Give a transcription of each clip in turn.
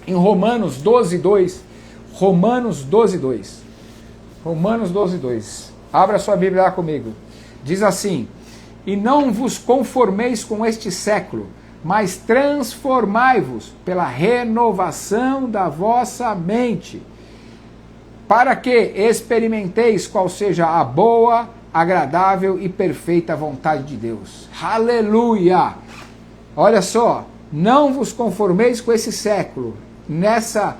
em Romanos 12:2. Romanos 12:2. Romanos 12:2. Abra sua Bíblia lá comigo. Diz assim: e não vos conformeis com este século, mas transformai-vos pela renovação da vossa mente, para que experimenteis qual seja a boa, agradável e perfeita vontade de Deus. Aleluia! Olha só, não vos conformeis com esse século. Nessa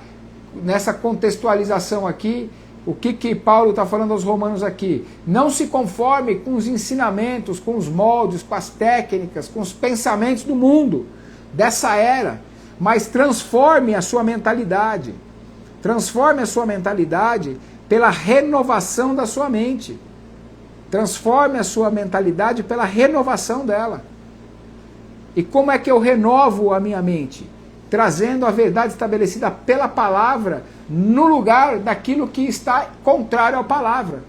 contextualização aqui, o que Paulo está falando aos romanos aqui? Não se conforme com os ensinamentos, com os moldes, com as técnicas, com os pensamentos do mundo, dessa era, mas transforme a sua mentalidade. Transforme a sua mentalidade pela renovação da sua mente. Transforme a sua mentalidade pela renovação dela. E como é que eu renovo a minha mente? Trazendo a verdade estabelecida pela palavra no lugar daquilo que está contrário à palavra.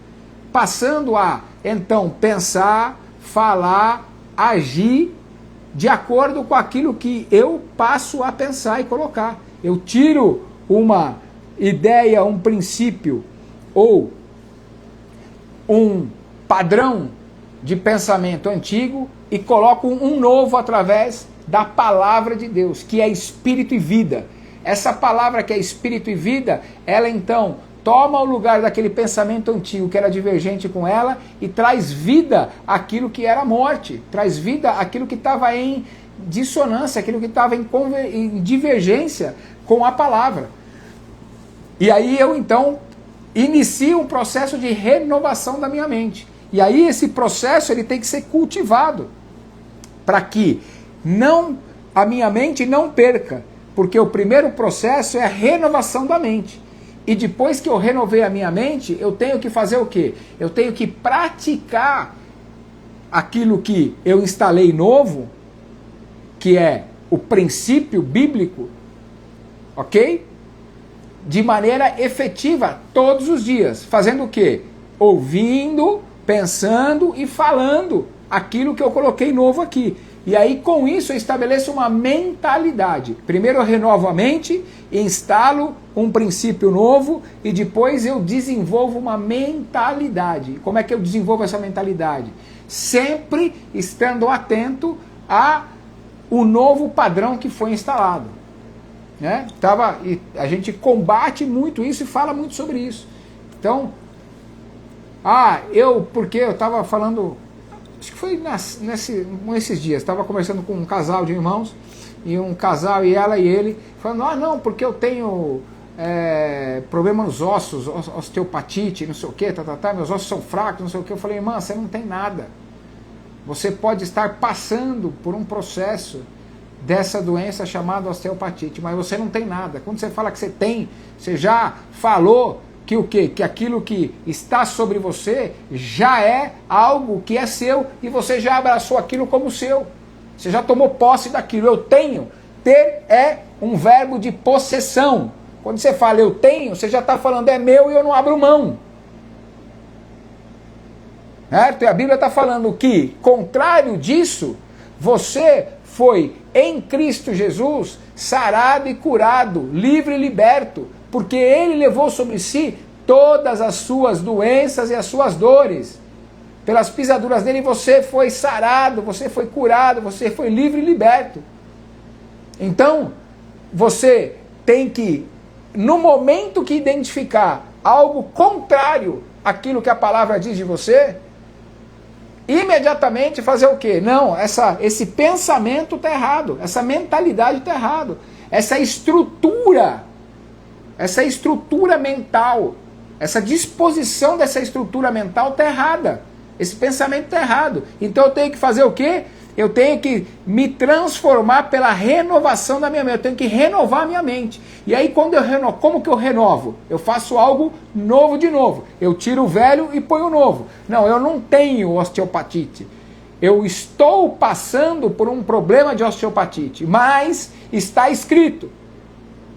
Passando a, então, pensar, falar, agir de acordo com aquilo que eu passo a pensar e colocar. Eu tiro uma ideia, um princípio ou um padrão de pensamento antigo e coloco um novo através da palavra de Deus, que é espírito e vida. Essa palavra que é espírito e vida, ela então toma o lugar daquele pensamento antigo que era divergente com ela e traz vida àquilo que era morte, traz vida àquilo que estava em dissonância, aquilo que estava em divergência com a palavra. E aí eu então inicio um processo de renovação da minha mente. E aí esse processo ele tem que ser cultivado para que a minha mente não perca, porque o primeiro processo é a renovação da mente. E depois que eu renovei a minha mente, eu tenho que fazer o quê? Eu tenho que praticar aquilo que eu instalei novo, que é o princípio bíblico, ok? De maneira efetiva, todos os dias. Fazendo o quê? Ouvindo, pensando e falando aquilo que eu coloquei novo aqui. E aí, com isso, eu estabeleço uma mentalidade. Primeiro eu renovo a mente, instalo um princípio novo e depois eu desenvolvo uma mentalidade. Como é que eu desenvolvo essa mentalidade? Sempre estando atento ao novo padrão que foi instalado. Né? A gente combate muito isso e fala muito sobre isso. Então, porque eu estava falando... Acho que foi nesses dias, estava conversando com um casal de irmãos, e um casal, e ela e ele, falando, não, porque eu tenho problema nos ossos, osteopatite, não sei o que, meus ossos são fracos, não sei o que. Eu falei, irmã, você não tem nada. Você pode estar passando por um processo dessa doença chamada osteopatite, mas você não tem nada. Quando você fala que você tem, você já falou que o quê? Que aquilo que está sobre você já é algo que é seu e você já abraçou aquilo como seu. Você já tomou posse daquilo. Eu tenho. Ter é um verbo de possessão. Quando você fala eu tenho, você já está falando é meu e eu não abro mão. Certo? E a Bíblia está falando que, contrário disso, você foi em Cristo Jesus sarado e curado, livre e liberto. Porque ele levou sobre si todas as suas doenças e as suas dores. Pelas pisaduras dele você foi sarado, você foi curado, você foi livre e liberto. Então, você tem que, no momento que identificar algo contrário àquilo que a palavra diz de você, imediatamente fazer o quê? Não, esse pensamento está errado, essa mentalidade está errado, essa estrutura mental, essa disposição dessa estrutura mental está errada. Esse pensamento está errado. Então eu tenho que fazer o quê? Eu tenho que me transformar pela renovação da minha mente. Eu tenho que renovar a minha mente. E aí quando eu renovo, como que eu renovo? Eu faço algo novo de novo. Eu tiro o velho e ponho o novo. Não, eu não tenho osteopatite. Eu estou passando por um problema de osteopatite. Mas está escrito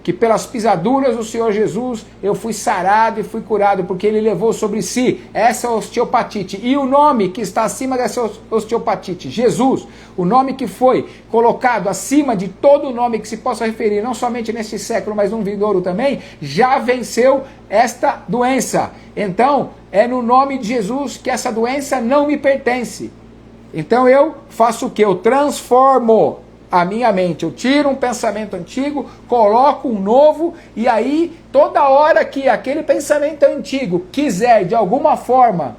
que pelas pisaduras do Senhor Jesus eu fui sarado e fui curado, porque Ele levou sobre si essa osteopatite. E o nome que está acima dessa osteopatite, Jesus, o nome que foi colocado acima de todo nome que se possa referir, não somente neste século, mas no vindouro também, já venceu esta doença. Então, é no nome de Jesus que essa doença não me pertence. Então eu faço o quê? Eu transformo a minha mente, eu tiro um pensamento antigo, coloco um novo, e aí toda hora que aquele pensamento antigo quiser de alguma forma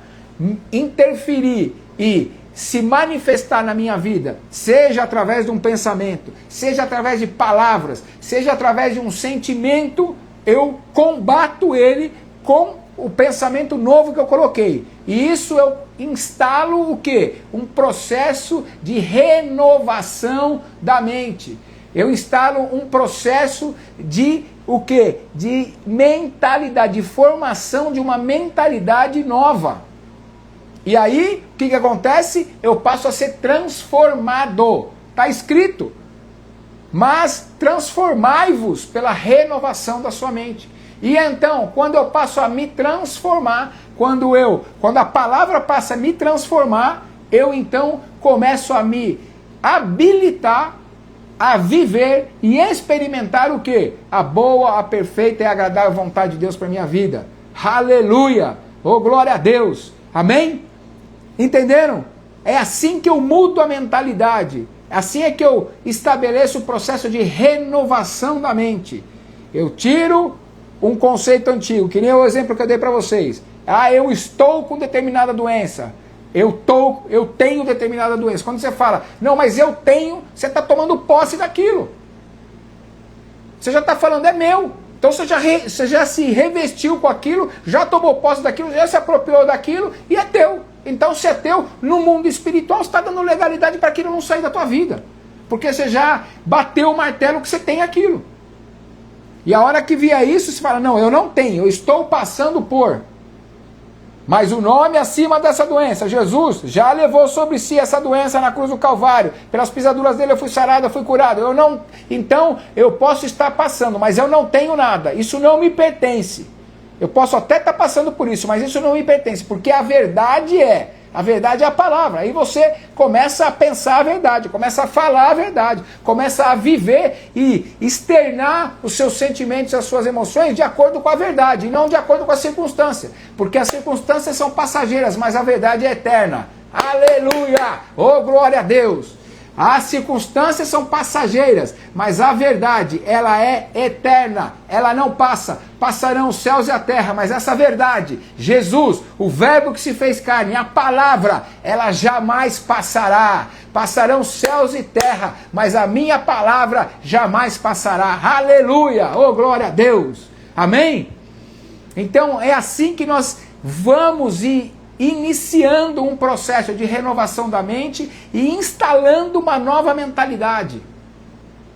interferir e se manifestar na minha vida, seja através de um pensamento, seja através de palavras, seja através de um sentimento, eu combato ele com o pensamento novo que eu coloquei. E isso eu instalo o quê? Um processo de renovação da mente. Eu instalo um processo de o quê? De mentalidade, de formação de uma mentalidade nova. E aí, o que acontece? Eu passo a ser transformado. Está escrito. Mas transformai-vos pela renovação da sua mente. E então, quando eu passo a me transformar, quando a palavra passa a me transformar, eu então começo a me habilitar a viver e experimentar o quê? A boa, a perfeita e agradável vontade de Deus para a minha vida. Aleluia! Oh, glória a Deus! Amém? Entenderam? É assim que eu mudo a mentalidade. Assim é que eu estabeleço o processo de renovação da mente. Eu tiro um conceito antigo, que nem o exemplo que eu dei para vocês. Ah, eu estou com determinada doença. Eu tenho determinada doença. Quando você fala, não, mas eu tenho, você está tomando posse daquilo. Você já está falando, é meu. Então você já se revestiu com aquilo, já tomou posse daquilo, já se apropriou daquilo e é teu. Então se é teu, no mundo espiritual você está dando legalidade para aquilo não sair da tua vida. Porque você já bateu o martelo que você tem aquilo. E a hora que vier isso, você fala, não, eu não tenho, eu estou passando por. Mas o nome acima dessa doença, Jesus, já levou sobre si essa doença na cruz do Calvário. Pelas pisaduras dele eu fui sarado, eu fui curado. Então, eu posso estar passando, mas eu não tenho nada. Isso não me pertence. Eu posso até estar passando por isso, mas isso não me pertence. Porque a verdade é a palavra. Aí você começa a pensar a verdade, começa a falar a verdade, começa a viver e externar os seus sentimentos e as suas emoções de acordo com a verdade, e não de acordo com a circunstância. Porque as circunstâncias são passageiras, mas a verdade é eterna. Aleluia! Oh, glória a Deus! As circunstâncias são passageiras, mas a verdade, ela é eterna, ela não passa. Passarão os céus e a terra, mas essa verdade, Jesus, o verbo que se fez carne, a palavra, ela jamais passará. Passarão céus e terra, mas a minha palavra jamais passará. Aleluia! Oh, glória a Deus! Amém? Então é assim que nós vamos iniciando um processo de renovação da mente e instalando uma nova mentalidade.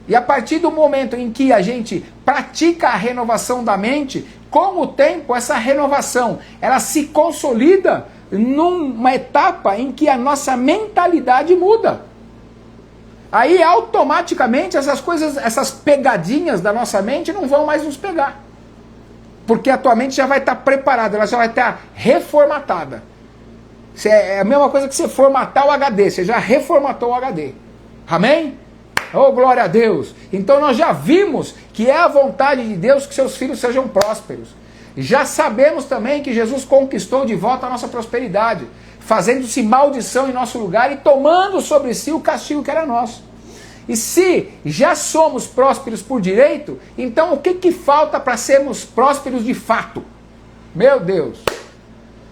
E a partir do momento em que a gente pratica a renovação da mente, com o tempo essa renovação, ela se consolida numa etapa em que a nossa mentalidade muda. Aí automaticamente essas coisas, essas pegadinhas da nossa mente não vão mais nos pegar. Porque a tua mente já vai estar preparada, ela já vai estar reformatada. É a mesma coisa que você formatar o HD, você já reformatou o HD. Amém? Oh, glória a Deus! Então nós já vimos que é a vontade de Deus que seus filhos sejam prósperos. Já sabemos também que Jesus conquistou de volta a nossa prosperidade, fazendo-se maldição em nosso lugar e tomando sobre si o castigo que era nosso. E se já somos prósperos por direito, então o que falta para sermos prósperos de fato? Meu Deus!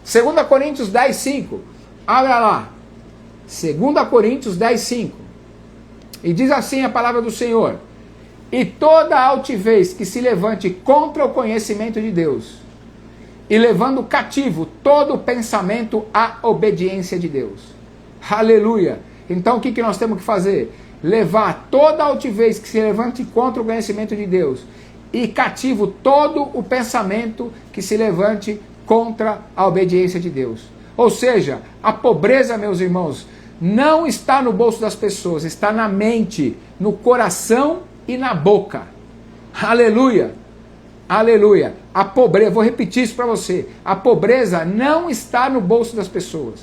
2 Coríntios 10, 5. Abra lá. 2 Coríntios 10, 5. E diz assim a palavra do Senhor: e toda altivez que se levante contra o conhecimento de Deus, e levando cativo todo pensamento à obediência de Deus. Aleluia! Então o que nós temos que fazer? Levar toda altivez que se levante contra o conhecimento de Deus, e cativo todo o pensamento que se levante contra a obediência de Deus. Ou seja, a pobreza, meus irmãos, não está no bolso das pessoas, está na mente, no coração e na boca. Aleluia. Aleluia. A pobreza, vou repetir isso para você. A pobreza não está no bolso das pessoas.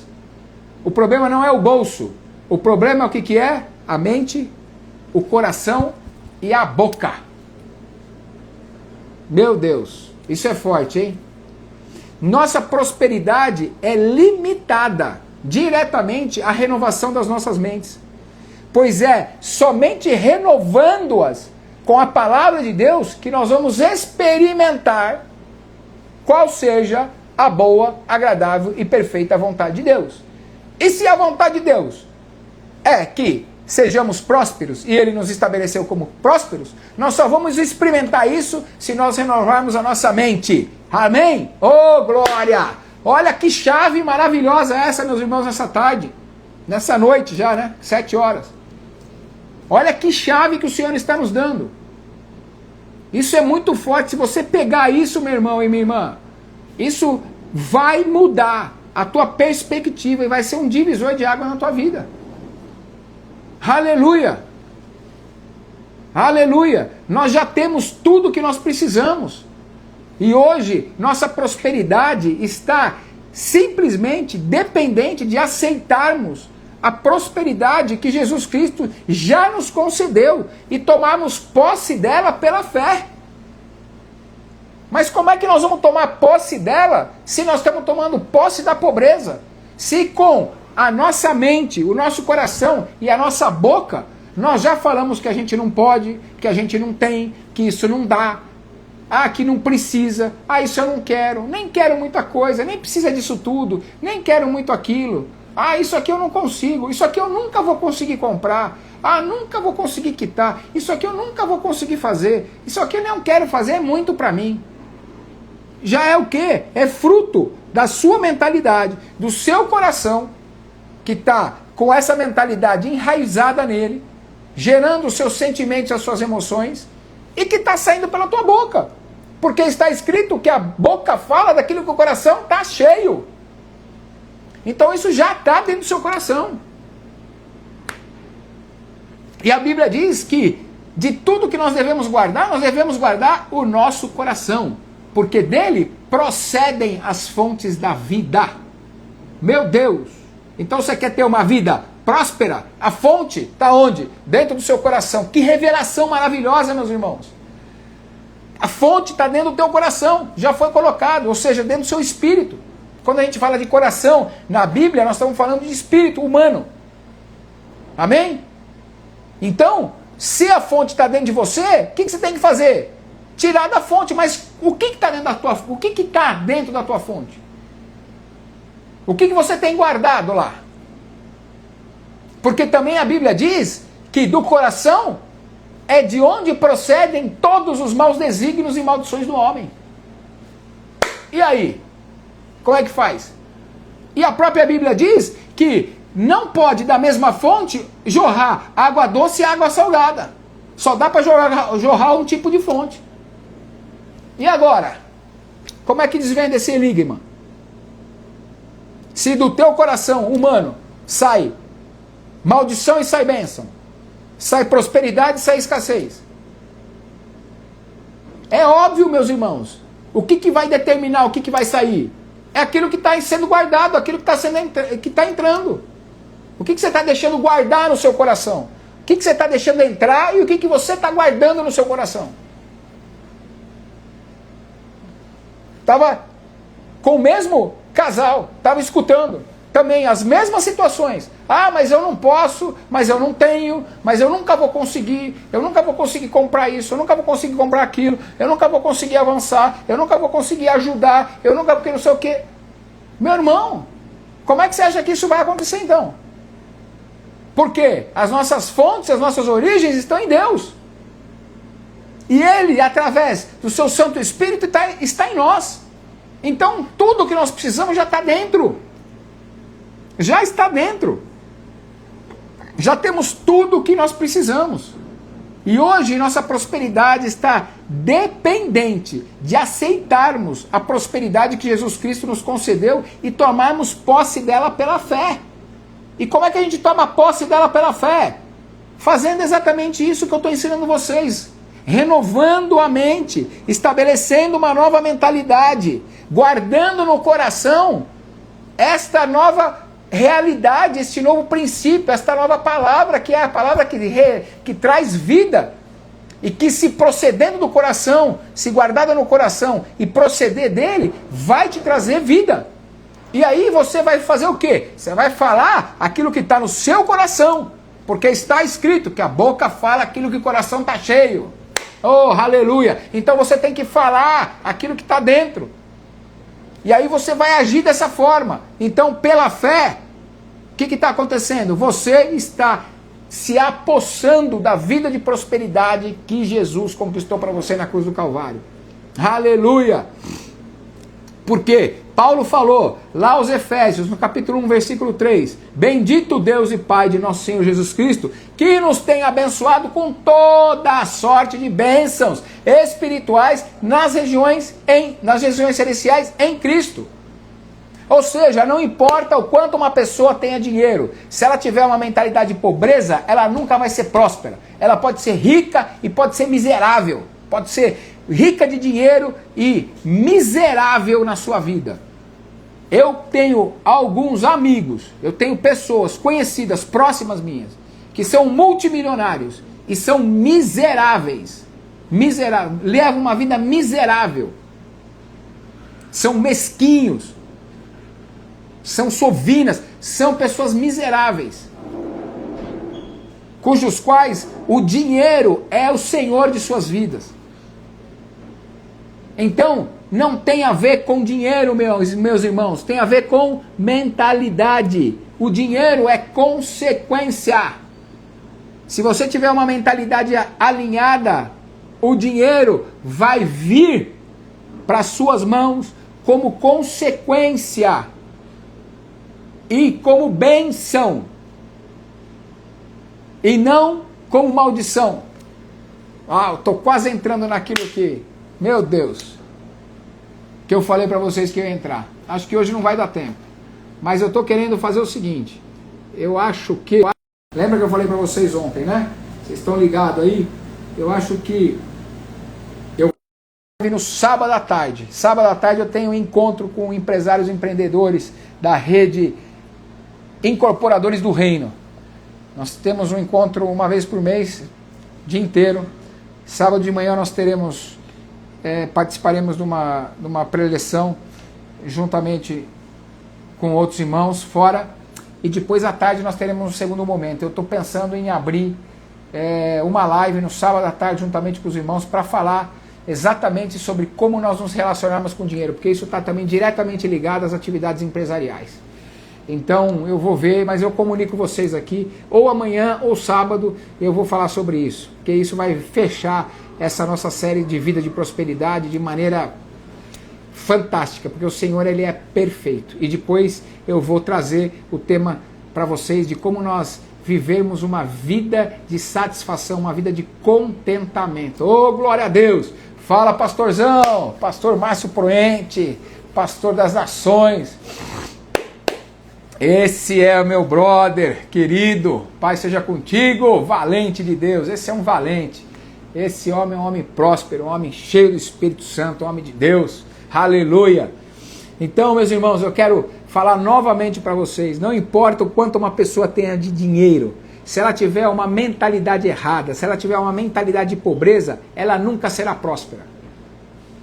O problema não é o bolso. O problema é o que é? A mente, o coração e a boca. Meu Deus, isso é forte, hein? Nossa prosperidade é limitada diretamente à renovação das nossas mentes. Pois é somente renovando-as com a palavra de Deus que nós vamos experimentar qual seja a boa, agradável e perfeita vontade de Deus. E se a vontade de Deus é que sejamos prósperos e Ele nos estabeleceu como prósperos, nós só vamos experimentar isso se nós renovarmos a nossa mente. Amém? Oh, glória! Olha que chave maravilhosa essa, meus irmãos, nessa tarde. Nessa noite já, né? 7 horas. Olha que chave que o Senhor está nos dando. Isso é muito forte. Se você pegar isso, meu irmão e minha irmã, isso vai mudar a tua perspectiva e vai ser um divisor de água na tua vida. Aleluia! Aleluia! Nós já temos tudo que nós precisamos. E hoje, nossa prosperidade está simplesmente dependente de aceitarmos a prosperidade que Jesus Cristo já nos concedeu e tomarmos posse dela pela fé. Mas como é que nós vamos tomar posse dela se nós estamos tomando posse da pobreza? Se com a nossa mente, o nosso coração e a nossa boca, nós já falamos que a gente não pode, que a gente não tem, que isso não dá, que não precisa, isso eu não quero, nem quero muita coisa, nem precisa disso tudo, nem quero muito aquilo, isso aqui eu não consigo, isso aqui eu nunca vou conseguir comprar, nunca vou conseguir quitar, isso aqui eu nunca vou conseguir fazer, isso aqui eu não quero fazer, é muito para mim. Já é o quê? É fruto da sua mentalidade, do seu coração, que está com essa mentalidade enraizada nele, gerando os seus sentimentos, as suas emoções, e que está saindo pela tua boca. Porque está escrito que a boca fala daquilo que o coração está cheio. Então isso já está dentro do seu coração. E a Bíblia diz que de tudo que nós devemos guardar o nosso coração. Porque dele procedem as fontes da vida. Meu Deus! Então você quer ter uma vida próspera? A fonte está onde? Dentro do seu coração. Que revelação maravilhosa, meus irmãos! A fonte está dentro do teu coração, já foi colocado, ou seja, dentro do seu espírito. Quando a gente fala de coração, na Bíblia nós estamos falando de espírito humano. Amém? Então, se a fonte está dentro de você, o que você tem que fazer? Tirar da fonte, mas o que está dentro da tua, o que está dentro da tua fonte? O que você tem guardado lá? Porque também a Bíblia diz que do coração é de onde procedem todos os maus desígnios e maldições do homem. E aí? Como é que faz? E a própria Bíblia diz que não pode da mesma fonte jorrar água doce e água salgada. Só dá para jorrar um tipo de fonte. E agora? Como é que desvenda esse enigma? Se do teu coração humano sai maldição e sai bênção, sai prosperidade e sai escassez. É óbvio, meus irmãos, o que vai determinar o que vai sair? É aquilo que está sendo guardado, aquilo que está entrando. O que você está deixando guardar no seu coração? O que você está deixando entrar e o que você está guardando no seu coração? Estava com o mesmo casal, estava escutando também as mesmas situações. Mas eu não posso, mas eu não tenho, mas eu nunca vou conseguir comprar isso, eu nunca vou conseguir comprar aquilo, eu nunca vou conseguir avançar, eu nunca vou conseguir ajudar, eu nunca porque não sei o quê. Meu irmão, como é que você acha que isso vai acontecer então? Porque as nossas fontes, as nossas origens estão em Deus. E Ele, através do seu Santo Espírito, está em nós. Então, tudo que nós precisamos já está dentro. Já está dentro. Já temos tudo o que nós precisamos. E hoje nossa prosperidade está dependente de aceitarmos a prosperidade que Jesus Cristo nos concedeu e tomarmos posse dela pela fé. E como é que a gente toma posse dela pela fé? Fazendo exatamente isso que eu estou ensinando vocês. renovando a mente, estabelecendo uma nova mentalidade, guardando no coração esta nova realidade, este novo princípio, esta nova palavra, que é a palavra que traz vida, e que se procedendo do coração, se guardada no coração e proceder dele, vai te trazer vida. E aí você vai fazer o quê? Você vai falar aquilo que está no seu coração, porque está escrito que a boca fala aquilo que o coração está cheio. Oh, aleluia! Então você tem que falar aquilo que está dentro. E aí você vai agir dessa forma. Então, pela fé, o que está acontecendo? Você está se apossando da vida de prosperidade que Jesus conquistou para você na cruz do Calvário. Aleluia! Porque Paulo falou lá aos Efésios, no capítulo 1, versículo 3, bendito Deus e Pai de nosso Senhor Jesus Cristo, que nos tem abençoado com toda a sorte de bênçãos espirituais nas regiões celestiais em Cristo. Ou seja, não importa o quanto uma pessoa tenha dinheiro, se ela tiver uma mentalidade de pobreza, ela nunca vai ser próspera. Ela pode ser rica e pode ser miserável. Pode ser rica de dinheiro e miserável na sua vida. Eu tenho alguns amigos, eu tenho pessoas conhecidas, próximas minhas, que são multimilionários e são miseráveis. Levam uma vida miserável. São mesquinhos. São sovinas, são pessoas miseráveis, cujos quais o dinheiro é o senhor de suas vidas. Então, não tem a ver com dinheiro, meus irmãos, tem a ver com mentalidade. O dinheiro é consequência. Se você tiver uma mentalidade alinhada, o dinheiro vai vir para suas mãos como consequência e como bênção, e não como maldição. Eu estou quase entrando naquilo que, meu Deus, que eu falei para vocês que eu ia entrar. Acho que hoje não vai dar tempo, mas eu estou querendo fazer o seguinte, lembra que eu falei para vocês ontem, né? Vocês estão ligados aí? Eu acho que no sábado à tarde eu tenho um encontro com empresários e empreendedores da rede Incorporadores do Reino. Nós temos um encontro uma vez por mês, dia inteiro. Sábado de manhã nós participaremos de uma preleção juntamente com outros irmãos fora, e depois à tarde nós teremos um segundo momento. Eu estou pensando em abrir uma live no sábado à tarde juntamente com os irmãos para falar exatamente sobre como nós nos relacionarmos com o dinheiro, porque isso está também diretamente ligado às atividades empresariais. Então eu vou ver, mas eu comunico vocês aqui, ou amanhã ou sábado eu vou falar sobre isso, porque isso vai fechar essa nossa série de vida de prosperidade de maneira fantástica, porque o Senhor ele é perfeito. E depois eu vou trazer o tema para vocês de como nós vivermos uma vida de satisfação, uma vida de contentamento. Oh, glória a Deus! Fala, pastorzão, pastor Márcio Proente, pastor das nações. Esse é o meu brother querido, Pai seja contigo, valente de Deus. Esse é um valente, esse homem é um homem próspero, um homem cheio do Espírito Santo, um homem de Deus, aleluia. Então, meus irmãos, eu quero falar novamente para vocês, não importa o quanto uma pessoa tenha de dinheiro, se ela tiver uma mentalidade errada, se ela tiver uma mentalidade de pobreza, ela nunca será próspera.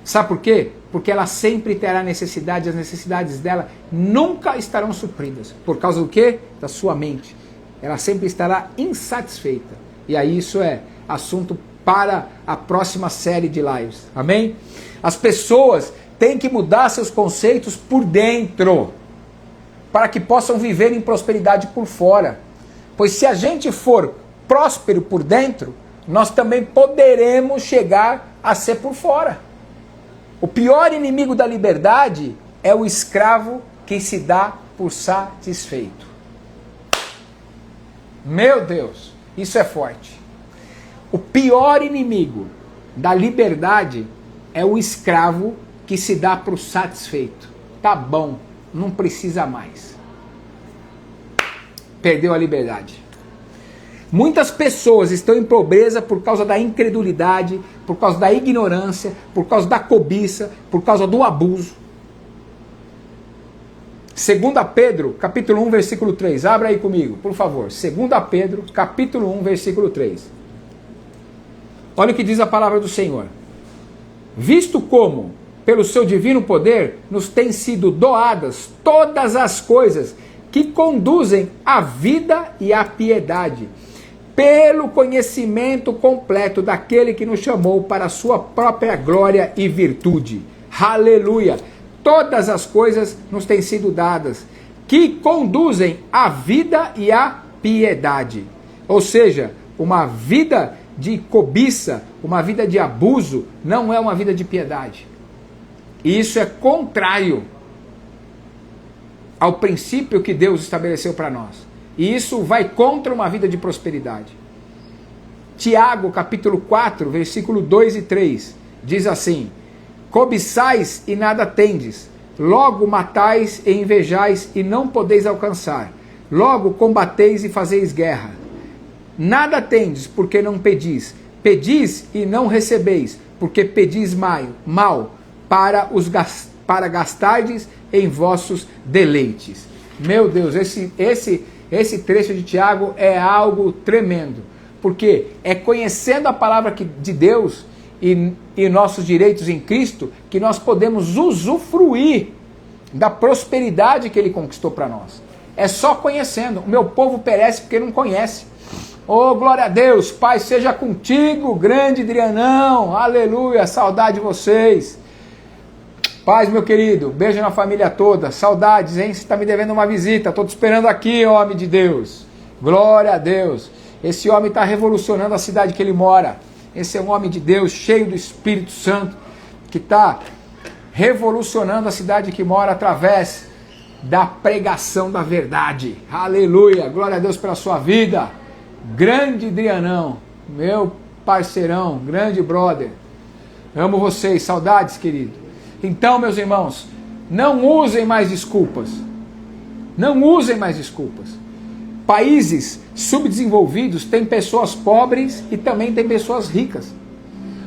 Sabe por quê? Porque ela sempre terá necessidade, as necessidades dela nunca estarão supridas. Por causa do quê? Da sua mente. Ela sempre estará insatisfeita. E aí isso é assunto para a próxima série de lives. Amém? As pessoas têm que mudar seus conceitos por dentro, para que possam viver em prosperidade por fora. Pois se a gente for próspero por dentro, nós também poderemos chegar a ser por fora. O pior inimigo da liberdade é o escravo que se dá por satisfeito. Meu Deus, isso é forte. O pior inimigo da liberdade é o escravo que se dá por satisfeito. Tá bom, não precisa mais. Perdeu a liberdade. Muitas pessoas estão em pobreza por causa da incredulidade, por causa da ignorância, por causa da cobiça, por causa do abuso. 2 Pedro, capítulo 1, versículo 3. Abra aí comigo, por favor. 2 Pedro, capítulo 1, versículo 3. Olha o que diz a palavra do Senhor. Visto como, pelo seu divino poder, nos têm sido doadas todas as coisas que conduzem à vida e à piedade, pelo conhecimento completo daquele que nos chamou para a sua própria glória e virtude. Aleluia! Todas as coisas nos têm sido dadas, que conduzem à vida e à piedade. Ou seja, uma vida de cobiça, uma vida de abuso, não é uma vida de piedade. E isso é contrário ao princípio que Deus estabeleceu para nós. E isso vai contra uma vida de prosperidade. Tiago, capítulo 4, versículo 2 e 3, diz assim: cobiçais e nada tendes, logo matais e invejais e não podeis alcançar, logo combateis e fazeis guerra. Nada tendes, porque não pedis, pedis e não recebeis, porque pedis mal para gastardes em vossos deleites. Meu Deus, esse trecho de Tiago é algo tremendo, porque é conhecendo a palavra de Deus e nossos direitos em Cristo que nós podemos usufruir da prosperidade que Ele conquistou para nós. É só conhecendo. O meu povo perece porque não conhece. Oh, glória a Deus, Pai seja contigo, grande Adrianão, aleluia, saudade de vocês. Paz, meu querido, beijo na família toda, saudades, hein? Você está me devendo uma visita, estou te esperando aqui, homem de Deus. Glória a Deus. Esse homem está revolucionando a cidade que ele mora. Esse é um homem de Deus, cheio do Espírito Santo, que está revolucionando a cidade que mora através da pregação da verdade. Aleluia, glória a Deus pela sua vida. Grande Adrianão, meu parceirão, grande brother. Amo vocês, saudades, querido. Então, meus irmãos, não usem mais desculpas. Não usem mais desculpas. Países subdesenvolvidos têm pessoas pobres e também têm pessoas ricas.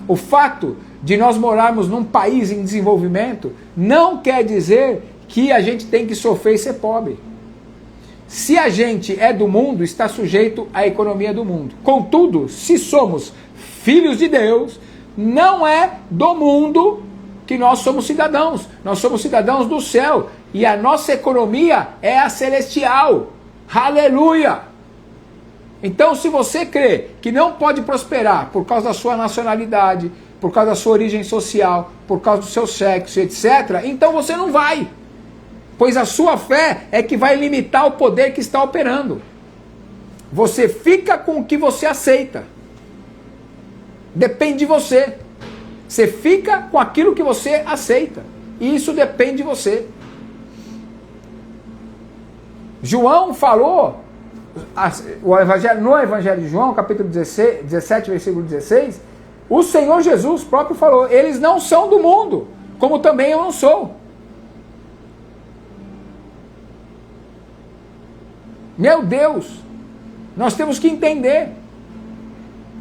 O fato de nós morarmos num país em desenvolvimento não quer dizer que a gente tem que sofrer e ser pobre. Se a gente é do mundo, está sujeito à economia do mundo. Contudo, se somos filhos de Deus, não é do mundo que nós somos cidadãos. Nós somos cidadãos do céu. E a nossa economia é a celestial. Aleluia! Então, se você crê que não pode prosperar por causa da sua nacionalidade, por causa da sua origem social, por causa do seu sexo, etc., então você não vai. Pois a sua fé é que vai limitar o poder que está operando. Você fica com o que você aceita. Depende de você. Você fica com aquilo que você aceita. E isso depende de você. João falou, no Evangelho de João, capítulo 17, versículo 16, o Senhor Jesus próprio falou, eles não são do mundo, como também eu não sou. Meu Deus, nós temos que entender,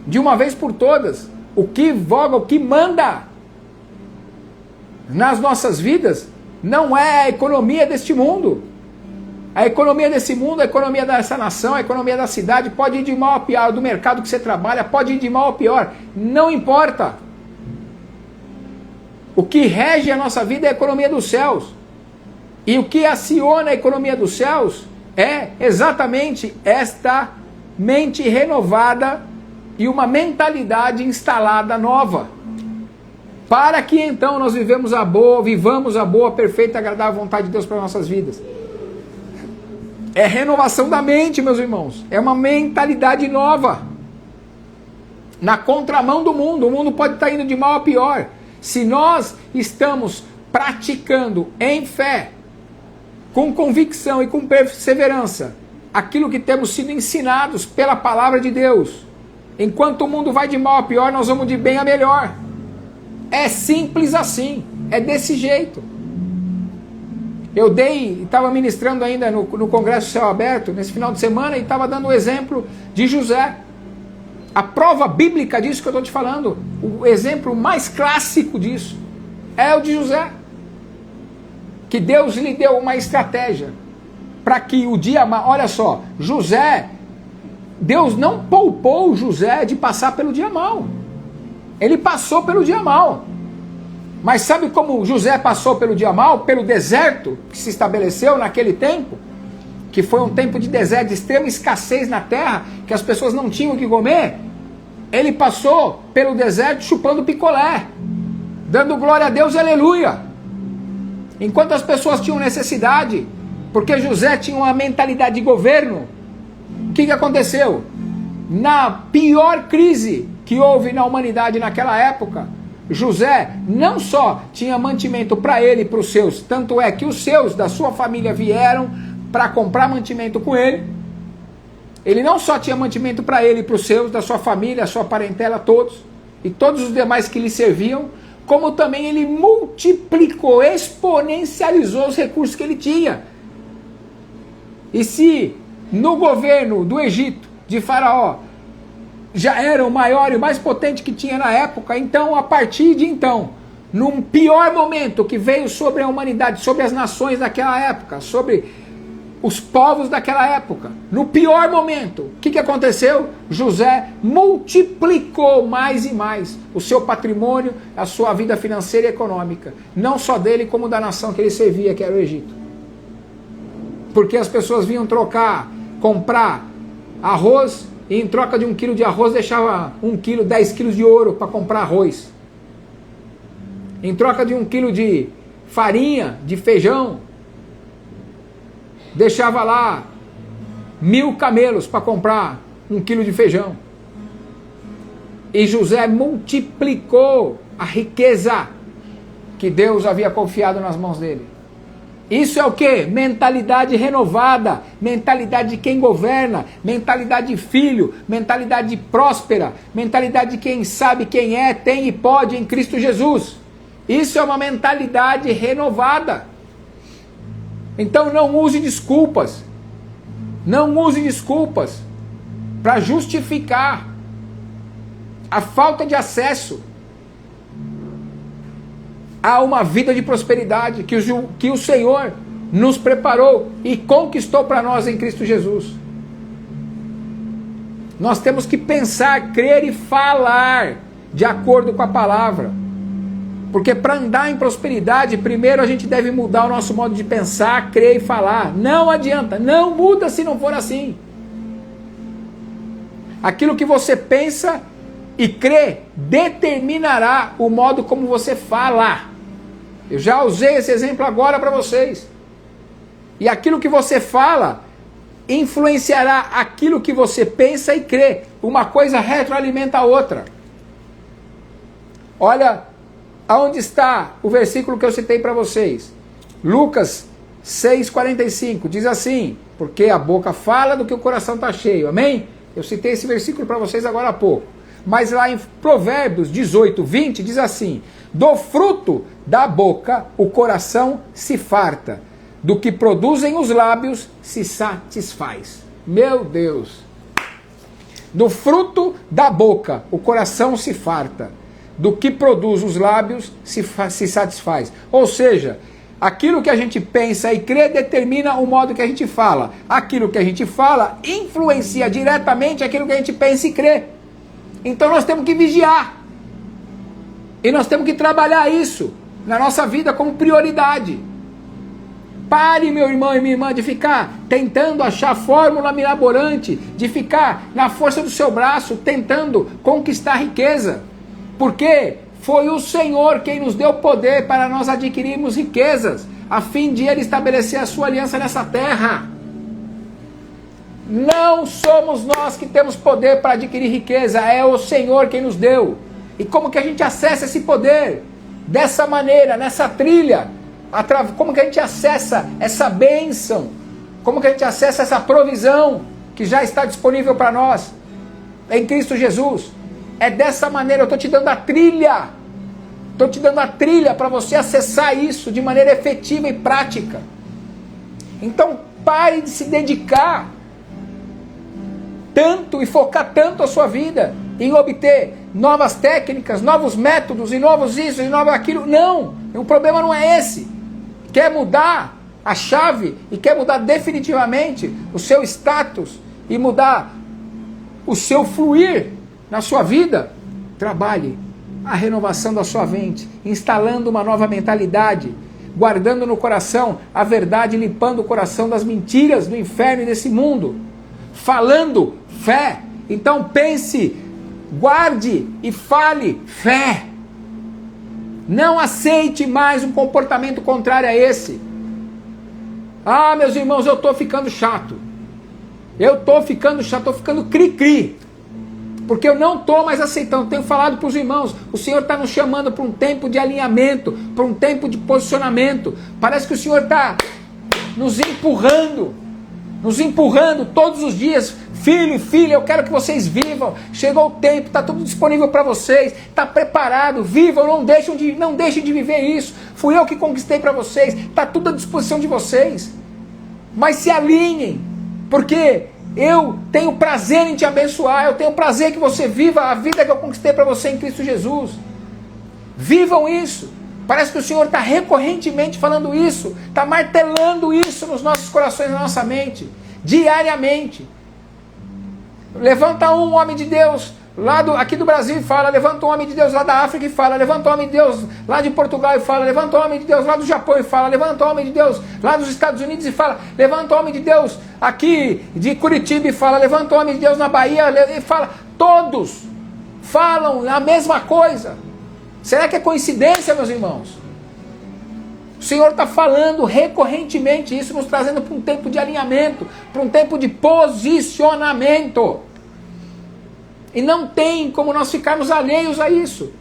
de uma vez por todas, o que voga, o que manda nas nossas vidas, não é a economia deste mundo. A economia desse mundo, a economia dessa nação, a economia da cidade, pode ir de mal a pior, do mercado que você trabalha, pode ir de mal a pior, não importa. O que rege a nossa vida é a economia dos céus. E o que aciona a economia dos céus é exatamente esta mente renovada e uma mentalidade instalada nova. Para que então nós vivamos a boa, perfeita e agradável vontade de Deus para nossas vidas. É renovação da mente, meus irmãos. É uma mentalidade nova. Na contramão do mundo. O mundo pode estar indo de mal a pior. Se nós estamos praticando em fé, com convicção e com perseverança, aquilo que temos sido ensinados pela palavra de Deus, enquanto o mundo vai de mal a pior, nós vamos de bem a melhor. É simples assim, é desse jeito. Eu estava ministrando ainda no Congresso Céu Aberto, nesse final de semana, e estava dando o exemplo de José. A prova bíblica disso que eu estou te falando, o exemplo mais clássico disso, é o de José. Que Deus lhe deu uma estratégia para que o dia... Olha só, José, Deus não poupou José de passar pelo dia mau. Ele passou pelo dia mau. Mas sabe como José passou pelo dia mau? Pelo deserto que se estabeleceu naquele tempo, que foi um tempo de deserto, de extrema escassez na terra, que as pessoas não tinham o que comer. Ele passou pelo deserto chupando picolé, dando glória a Deus, aleluia. Enquanto as pessoas tinham necessidade, porque José tinha uma mentalidade de governo, o que aconteceu? Na pior crise que houve na humanidade naquela época, José não só tinha mantimento para ele e para os seus, tanto é que os seus da sua família vieram para comprar mantimento com ele. Ele não só tinha mantimento para ele e para os seus, da sua família, a sua parentela, todos, e todos os demais que lhe serviam, como também ele multiplicou, exponencializou os recursos que ele tinha. E se no governo do Egito, de Faraó, já era o maior e o mais potente que tinha na época, então, a partir de então, num pior momento que veio sobre a humanidade, sobre as nações daquela época, sobre os povos daquela época, no pior momento, o que aconteceu? José multiplicou mais e mais o seu patrimônio, a sua vida financeira e econômica, não só dele, como da nação que ele servia, que era o Egito. Porque as pessoas vinham comprar arroz, e em troca de 1 quilo de arroz deixava 1 quilo, 10 quilos de ouro para comprar arroz. Em troca de 1 quilo de farinha, de feijão, deixava lá 1000 camelos para comprar 1 quilo de feijão. E José multiplicou a riqueza que Deus havia confiado nas mãos dele. Isso é o quê? Mentalidade renovada, mentalidade de quem governa, mentalidade de filho, mentalidade próspera, mentalidade de quem sabe quem é, tem e pode em Cristo Jesus. Isso é uma mentalidade renovada. Então não use desculpas. Não use desculpas para justificar a falta de acesso a uma vida de prosperidade que o Senhor nos preparou e conquistou para nós em Cristo Jesus. Nós temos que pensar, crer e falar de acordo com a palavra. Porque para andar em prosperidade, primeiro a gente deve mudar o nosso modo de pensar, crer e falar. Não adianta, não muda se não for assim. Aquilo que você pensa e crê determinará o modo como você fala. Eu já usei esse exemplo agora para vocês. E aquilo que você fala influenciará aquilo que você pensa e crê. Uma coisa retroalimenta a outra. Olha aonde está o versículo que eu citei para vocês. Lucas 6,45 diz assim: porque a boca fala do que o coração está cheio. Amém? Eu citei esse versículo para vocês agora há pouco. Mas lá em Provérbios 18:20 diz assim: do fruto da boca o coração se farta, do que produzem os lábios se satisfaz. Meu Deus! Do fruto da boca o coração se farta, do que produz os lábios se satisfaz. Ou seja, aquilo que a gente pensa e crê determina o modo que a gente fala. Aquilo que a gente fala influencia diretamente aquilo que a gente pensa e crê. Então nós temos que vigiar. E nós temos que trabalhar isso na nossa vida como prioridade. Pare, meu irmão e minha irmã, de ficar tentando achar fórmula mirabolante, de ficar na força do seu braço tentando conquistar riqueza. Porque foi o Senhor quem nos deu poder para nós adquirirmos riquezas, a fim de Ele estabelecer a sua aliança nessa terra. Não somos nós que temos poder para adquirir riqueza, é o Senhor quem nos deu. E como que a gente acessa esse poder? Dessa maneira, nessa trilha. Como que a gente acessa essa bênção? Como que a gente acessa essa provisão que já está disponível para nós em Cristo Jesus? É dessa maneira, eu estou te dando a trilha. Estou te dando a trilha para você acessar isso de maneira efetiva e prática. Então pare de se dedicar tanto e focar tanto a sua vida em obter novas técnicas, novos métodos, e novos isso, e novo aquilo. Não, o problema não é esse. Quer mudar a chave e quer mudar definitivamente o seu status e mudar o seu fluir na sua vida? Trabalhe a renovação da sua mente, instalando uma nova mentalidade, guardando no coração a verdade, limpando o coração das mentiras do inferno e desse mundo, falando fé. Então pense, guarde e fale fé. Não aceite mais um comportamento contrário a esse. Ah, meus irmãos, eu estou ficando chato. Eu estou ficando chato, estou ficando cri-cri. Porque eu não estou mais aceitando. Tenho falado para os irmãos, o Senhor está nos chamando para um tempo de alinhamento, para um tempo de posicionamento. Parece que o Senhor está nos empurrando todos os dias. Filho e filha, eu quero que vocês vivam. Chegou o tempo, está tudo disponível para vocês. Está preparado, vivam, não deixem de viver isso. Fui eu que conquistei para vocês. Está tudo à disposição de vocês. Mas se alinhem, porque eu tenho prazer em te abençoar. Eu tenho prazer que você viva a vida que eu conquistei para você em Cristo Jesus. Vivam isso. Parece que o Senhor está recorrentemente falando isso, está martelando isso nos nossos corações, na nossa mente, diariamente. Levanta um homem de Deus aqui do Brasil e fala, levanta um homem de Deus lá da África e fala, levanta um homem de Deus lá de Portugal e fala, levanta um homem de Deus lá do Japão e fala, levanta um homem de Deus lá dos Estados Unidos e fala, levanta um homem de Deus aqui de Curitiba e fala, levanta um homem de Deus na Bahia e fala. Todos falam a mesma coisa. Será que é coincidência, meus irmãos? O Senhor está falando recorrentemente isso, nos trazendo para um tempo de alinhamento, para um tempo de posicionamento. E não tem como nós ficarmos alheios a isso.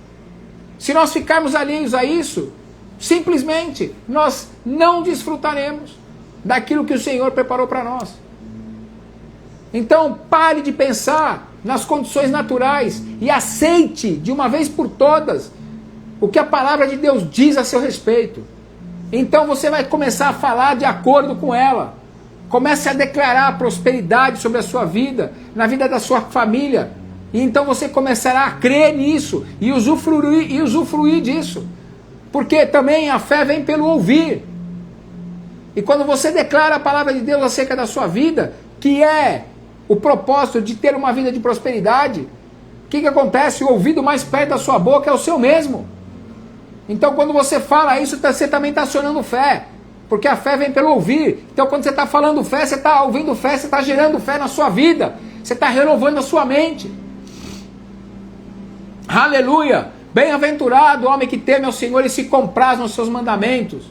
Se nós ficarmos alheios a isso, simplesmente nós não desfrutaremos daquilo que o Senhor preparou para nós. Então pare de pensar nas condições naturais e aceite de uma vez por todas o que a palavra de Deus diz a seu respeito. Então você vai começar a falar de acordo com ela. Comece a declarar prosperidade sobre a sua vida, na vida da sua família. E então você começará a crer nisso e usufruir disso. Porque também a fé vem pelo ouvir. E quando você declara a palavra de Deus acerca da sua vida, que é o propósito de ter uma vida de prosperidade, o que acontece? O ouvido mais perto da sua boca é o seu mesmo. Então quando você fala isso, você também está acionando fé. Porque a fé vem pelo ouvir. Então quando você está falando fé, você está ouvindo fé, você está gerando fé na sua vida. Você está renovando a sua mente. Aleluia! Bem-aventurado o homem que teme ao Senhor e se compraz nos seus mandamentos.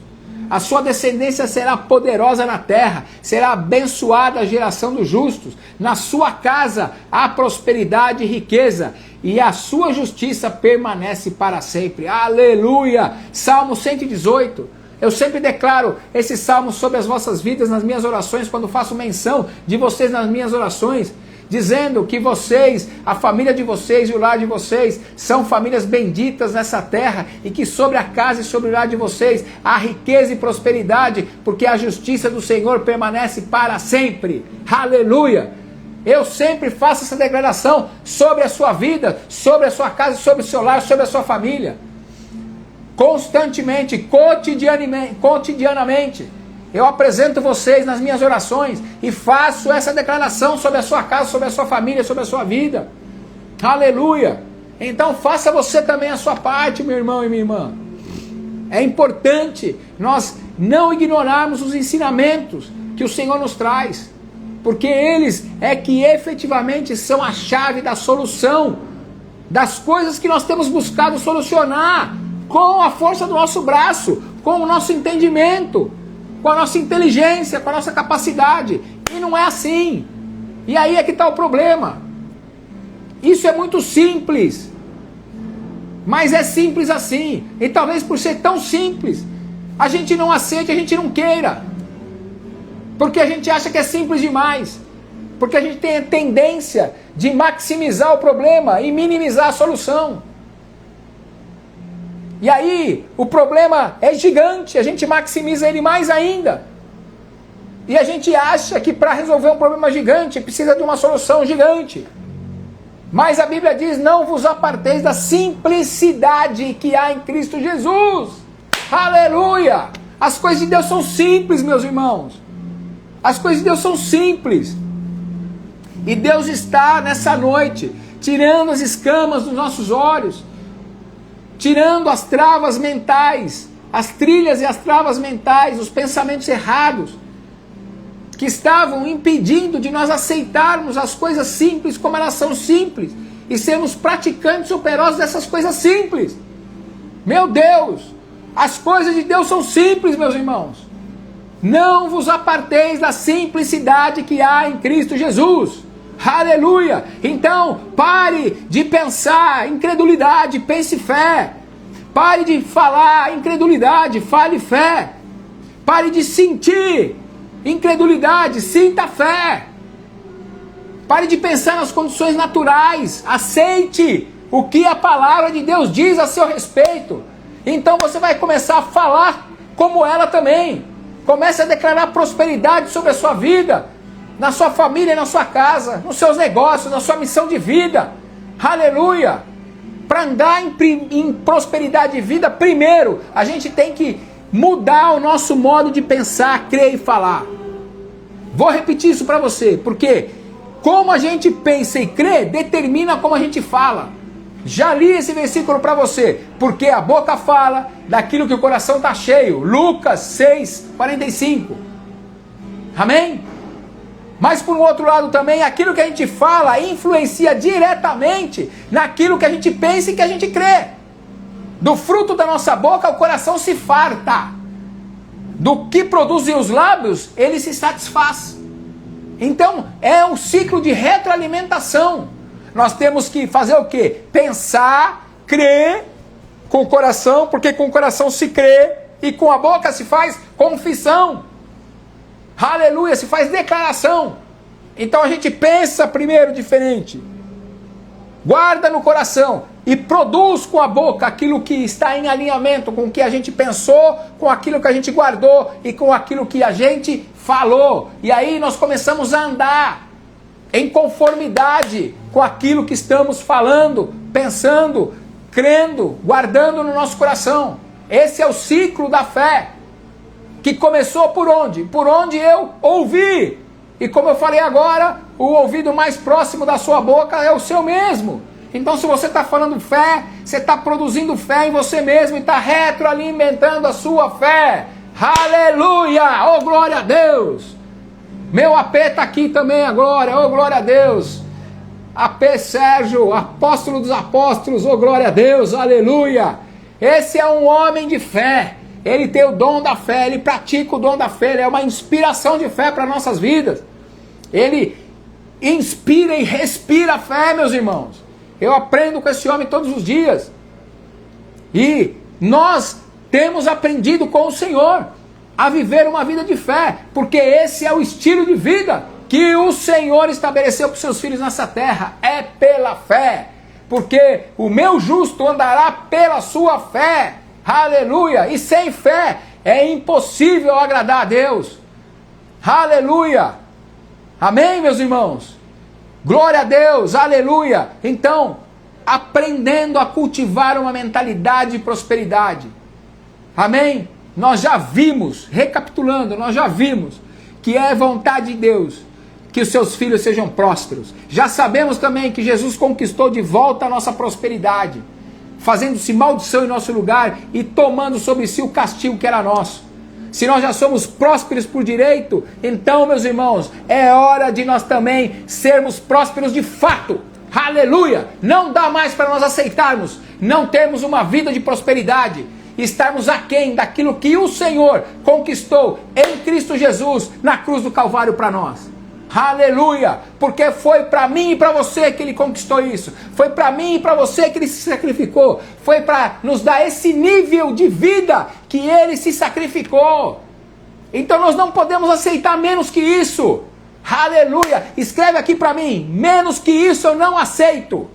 A sua descendência será poderosa na terra, será abençoada a geração dos justos. Na sua casa há prosperidade e riqueza, e a sua justiça permanece para sempre. Aleluia! Salmo 118. Eu sempre declaro esse salmo sobre as vossas vidas nas minhas orações, quando faço menção de vocês nas minhas orações, dizendo que vocês, a família de vocês e o lar de vocês são famílias benditas nessa terra, e que sobre a casa e sobre o lar de vocês há riqueza e prosperidade, porque a justiça do Senhor permanece para sempre. Aleluia! Eu sempre faço essa declaração sobre a sua vida, sobre a sua casa, sobre o seu lar, sobre a sua família. Constantemente, cotidianamente. Eu apresento vocês nas minhas orações e faço essa declaração sobre a sua casa, sobre a sua família, sobre a sua vida. Aleluia! Então faça você também a sua parte, meu irmão e minha irmã. É importante nós não ignorarmos os ensinamentos que o Senhor nos traz, porque eles é que efetivamente são a chave da solução das coisas que nós temos buscado solucionar com a força do nosso braço, com o nosso entendimento, com a nossa inteligência, com a nossa capacidade. E não é assim. E aí é que está o problema. Isso é muito simples. Mas é simples assim. E talvez por ser tão simples, a gente não aceite, a gente não queira. Porque a gente acha que é simples demais. Porque a gente tem a tendência de maximizar o problema e minimizar a solução. E aí, o problema é gigante, a gente maximiza ele mais ainda. E a gente acha que para resolver um problema gigante precisa de uma solução gigante. Mas a Bíblia diz, não vos aparteis da simplicidade que há em Cristo Jesus. Aleluia! As coisas de Deus são simples, meus irmãos. As coisas de Deus são simples. E Deus está nessa noite tirando as escamas dos nossos olhos, tirando as travas mentais, as trilhas e as travas mentais, os pensamentos errados, que estavam impedindo de nós aceitarmos as coisas simples como elas são simples, e sermos praticantes operosos dessas coisas simples. Meu Deus, as coisas de Deus são simples, meus irmãos. Não vos aparteis da simplicidade que há em Cristo Jesus. Aleluia! Então, pare de pensar incredulidade, pense fé. Pare de falar incredulidade, fale fé. Pare de sentir incredulidade, sinta fé. Pare de pensar nas condições naturais. Aceite o que a palavra de Deus diz a seu respeito. Então você vai começar a falar como ela também. Comece a declarar prosperidade sobre a sua vida, na sua família, na sua casa, nos seus negócios, na sua missão de vida. Aleluia! Para andar em prosperidade de vida, primeiro, a gente tem que mudar o nosso modo de pensar, crer e falar. Vou repetir isso para você, porque como a gente pensa e crê, determina como a gente fala. Já li esse versículo para você, porque a boca fala daquilo que o coração está cheio. Lucas 6:45. Amém? Mas por um outro lado também, aquilo que a gente fala influencia diretamente naquilo que a gente pensa e que a gente crê. Do fruto da nossa boca o coração se farta. Do que produzem os lábios, ele se satisfaz. Então é um ciclo de retroalimentação. Nós temos que fazer o quê? Pensar, crer com o coração, porque com o coração se crê e com a boca se faz confissão. Aleluia, se faz declaração. Então a gente pensa primeiro diferente, guarda no coração e produz com a boca aquilo que está em alinhamento com o que a gente pensou, com aquilo que a gente guardou e com aquilo que a gente falou. E aí nós começamos a andar em conformidade com aquilo que estamos falando, pensando, crendo, guardando no nosso coração. Esse é o ciclo da fé, que começou por onde? Por onde eu ouvi. E como eu falei agora, o ouvido mais próximo da sua boca é o seu mesmo. Então se você está falando fé, você está produzindo fé em você mesmo e está retroalimentando a sua fé. Aleluia! Oh, glória a Deus! Meu AP está aqui também agora, oh glória a Deus. AP Sérgio, apóstolo dos apóstolos, oh glória a Deus, aleluia. Esse é um homem de fé, ele tem o dom da fé, ele pratica o dom da fé, ele é uma inspiração de fé para nossas vidas. Ele inspira e respira a fé, meus irmãos. Eu aprendo com esse homem todos os dias. E nós temos aprendido com o Senhor a viver uma vida de fé, porque esse é o estilo de vida que o Senhor estabeleceu para os seus filhos nessa terra, é pela fé, porque o meu justo andará pela sua fé, aleluia, e sem fé é impossível agradar a Deus, aleluia, amém, meus irmãos, glória a Deus, aleluia. Então, aprendendo a cultivar uma mentalidade de prosperidade, amém. Nós já vimos, recapitulando, nós já vimos que é vontade de Deus que os seus filhos sejam prósperos. Já sabemos também que Jesus conquistou de volta a nossa prosperidade, fazendo-se maldição em nosso lugar e tomando sobre si o castigo que era nosso. Se nós já somos prósperos por direito, então, meus irmãos, é hora de nós também sermos prósperos de fato. Aleluia! Não dá mais para nós aceitarmos não termos uma vida de prosperidade, estarmos aquém daquilo que o Senhor conquistou em Cristo Jesus na cruz do Calvário para nós. Aleluia! Porque foi para mim e para você que Ele conquistou isso. Foi para mim e para você que Ele se sacrificou. Foi para nos dar esse nível de vida que Ele se sacrificou. Então nós não podemos aceitar menos que isso. Aleluia! Escreve aqui para mim, menos que isso eu não aceito.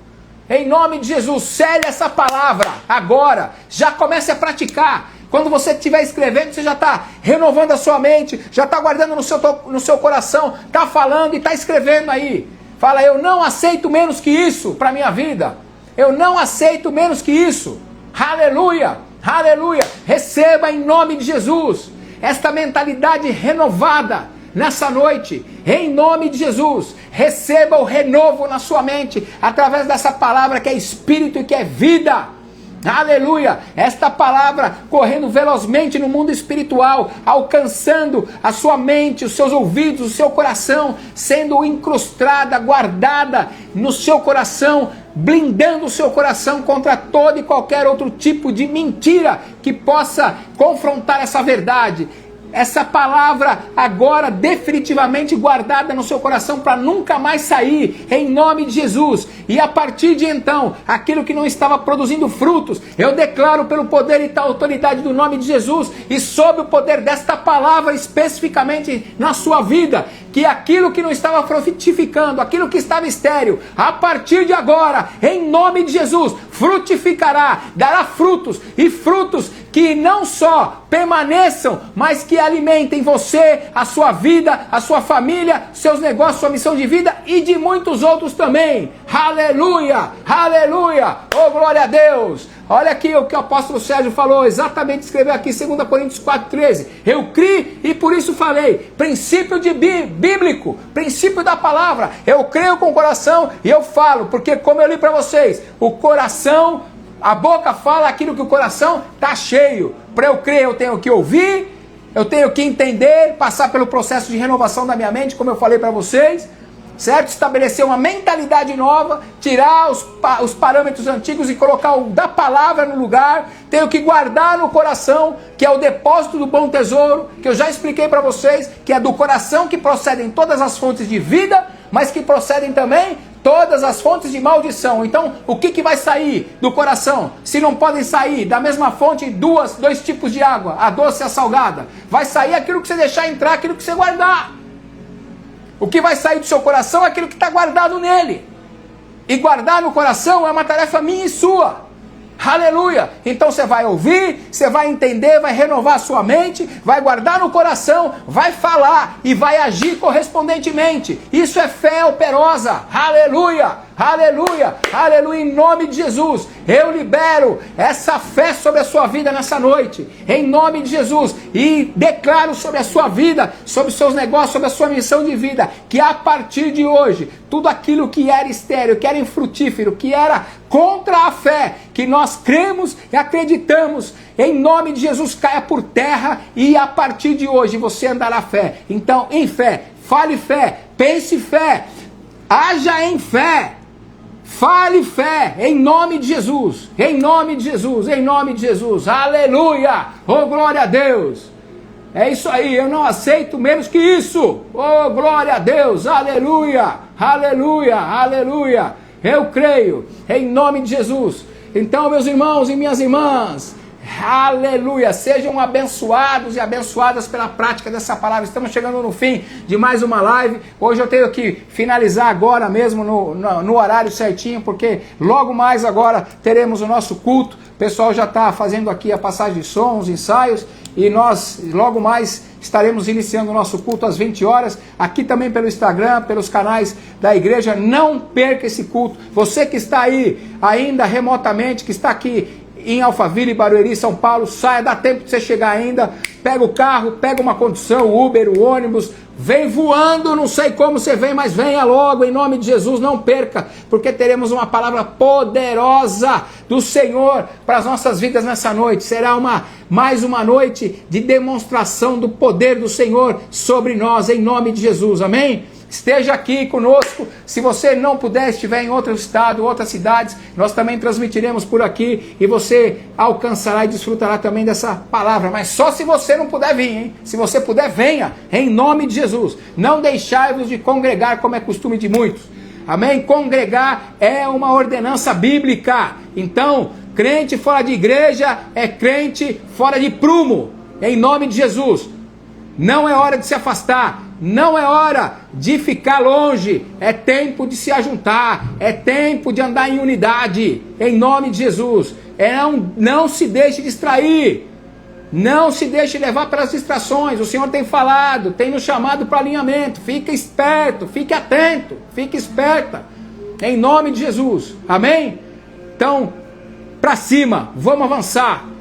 Em nome de Jesus, sele essa palavra agora. Já comece a praticar. Quando você estiver escrevendo, você já está renovando a sua mente, já está guardando no seu coração, está falando e está escrevendo aí. Fala, eu não aceito menos que isso para a minha vida. Eu não aceito menos que isso. Aleluia, aleluia. Receba em nome de Jesus esta mentalidade renovada nessa noite. Em nome de Jesus, receba o renovo na sua mente através dessa palavra que é espírito e que é vida. Aleluia, esta palavra correndo velozmente no mundo espiritual, alcançando a sua mente, os seus ouvidos, o seu coração, sendo incrustada, guardada no seu coração, blindando o seu coração contra todo e qualquer outro tipo de mentira que possa confrontar essa verdade. Essa palavra agora definitivamente guardada no seu coração para nunca mais sair, em nome de Jesus. E a partir de então, aquilo que não estava produzindo frutos, eu declaro pelo poder e autoridade do nome de Jesus e sob o poder desta palavra especificamente na sua vida, que aquilo que não estava frutificando, aquilo que estava estéril, a partir de agora, em nome de Jesus, frutificará, dará frutos, e frutos que não só permaneçam, mas que alimentem você, a sua vida, a sua família, seus negócios, sua missão de vida e de muitos outros também. Aleluia, aleluia, oh glória a Deus. Olha aqui o que o apóstolo Sérgio falou, exatamente escreveu aqui, 2 Coríntios 4,13. Eu criei e por isso falei. Princípio bíblico, princípio da palavra. Eu creio com o coração e eu falo, porque como eu li para vocês, o coração, a boca fala aquilo que o coração está cheio. Para eu crer, eu tenho que ouvir, eu tenho que entender, passar pelo processo de renovação da minha mente, como eu falei para vocês. Certo? Estabelecer uma mentalidade nova, tirar os parâmetros antigos e colocar o da palavra no lugar. Tenho que guardar no coração, que é o depósito do bom tesouro, que eu já expliquei para vocês, que é do coração que procedem todas as fontes de vida, mas que procedem também todas as fontes de maldição. Então, o que vai sair do coração? Se não podem sair da mesma fonte dois tipos de água, a doce e a salgada, vai sair aquilo que você deixar entrar, aquilo que você guardar. O que vai sair do seu coração é aquilo que está guardado nele. E guardar no coração é uma tarefa minha e sua. Aleluia! Então você vai ouvir, você vai entender, vai renovar a sua mente, vai guardar no coração, vai falar e vai agir correspondentemente. Isso é fé operosa. Aleluia! Aleluia, aleluia, em nome de Jesus, eu libero essa fé sobre a sua vida nessa noite, em nome de Jesus, e declaro sobre a sua vida, sobre os seus negócios, sobre a sua missão de vida, que a partir de hoje, tudo aquilo que era estéril, que era infrutífero, que era contra a fé, que nós cremos e acreditamos, em nome de Jesus, caia por terra, e a partir de hoje você andará fé. Então, em fé, fale fé, pense fé, haja em fé. Fale fé, em nome de Jesus, em nome de Jesus, em nome de Jesus, aleluia, oh glória a Deus, é isso aí, eu não aceito menos que isso, oh glória a Deus, aleluia, aleluia, aleluia, eu creio, em nome de Jesus. Então, meus irmãos e minhas irmãs, aleluia, sejam abençoados e abençoadas pela prática dessa palavra. Estamos chegando no fim de mais uma live. Hoje eu tenho que finalizar agora mesmo no horário certinho, porque logo mais agora teremos o nosso culto. O pessoal já está fazendo aqui a passagem de som, os ensaios, e nós logo mais estaremos iniciando o nosso culto às 20 horas, aqui também pelo Instagram, pelos canais da igreja. Não perca esse culto. Você que está aí ainda remotamente, que está aqui em Alphaville, Barueri, São Paulo, saia, dá tempo de você chegar ainda, pega o carro, pega uma condução, o Uber, o ônibus, vem voando, não sei como você vem, mas venha logo, em nome de Jesus, não perca, porque teremos uma palavra poderosa do Senhor para as nossas vidas nessa noite. Será mais uma noite de demonstração do poder do Senhor sobre nós, em nome de Jesus, amém? Esteja aqui conosco. Se você não puder, estiver em outro estado, outras cidades, nós também transmitiremos por aqui e você alcançará e desfrutará também dessa palavra. Mas só se você não puder vir, hein? Se você puder, venha, em nome de Jesus. Não deixai-vos de congregar, como é costume de muitos. Amém? Congregar é uma ordenança bíblica. Então, crente fora de igreja é crente fora de prumo. Em nome de Jesus. Não é hora de se afastar. Não é hora de ficar longe, é tempo de se ajuntar, é tempo de andar em unidade, em nome de Jesus. Não se deixe distrair, Não se deixe levar pelas distrações. O Senhor tem falado, tem nos chamado para alinhamento. Fique esperto, fique atento, fique esperta. Em nome de Jesus. Amém? Então, para cima, vamos avançar.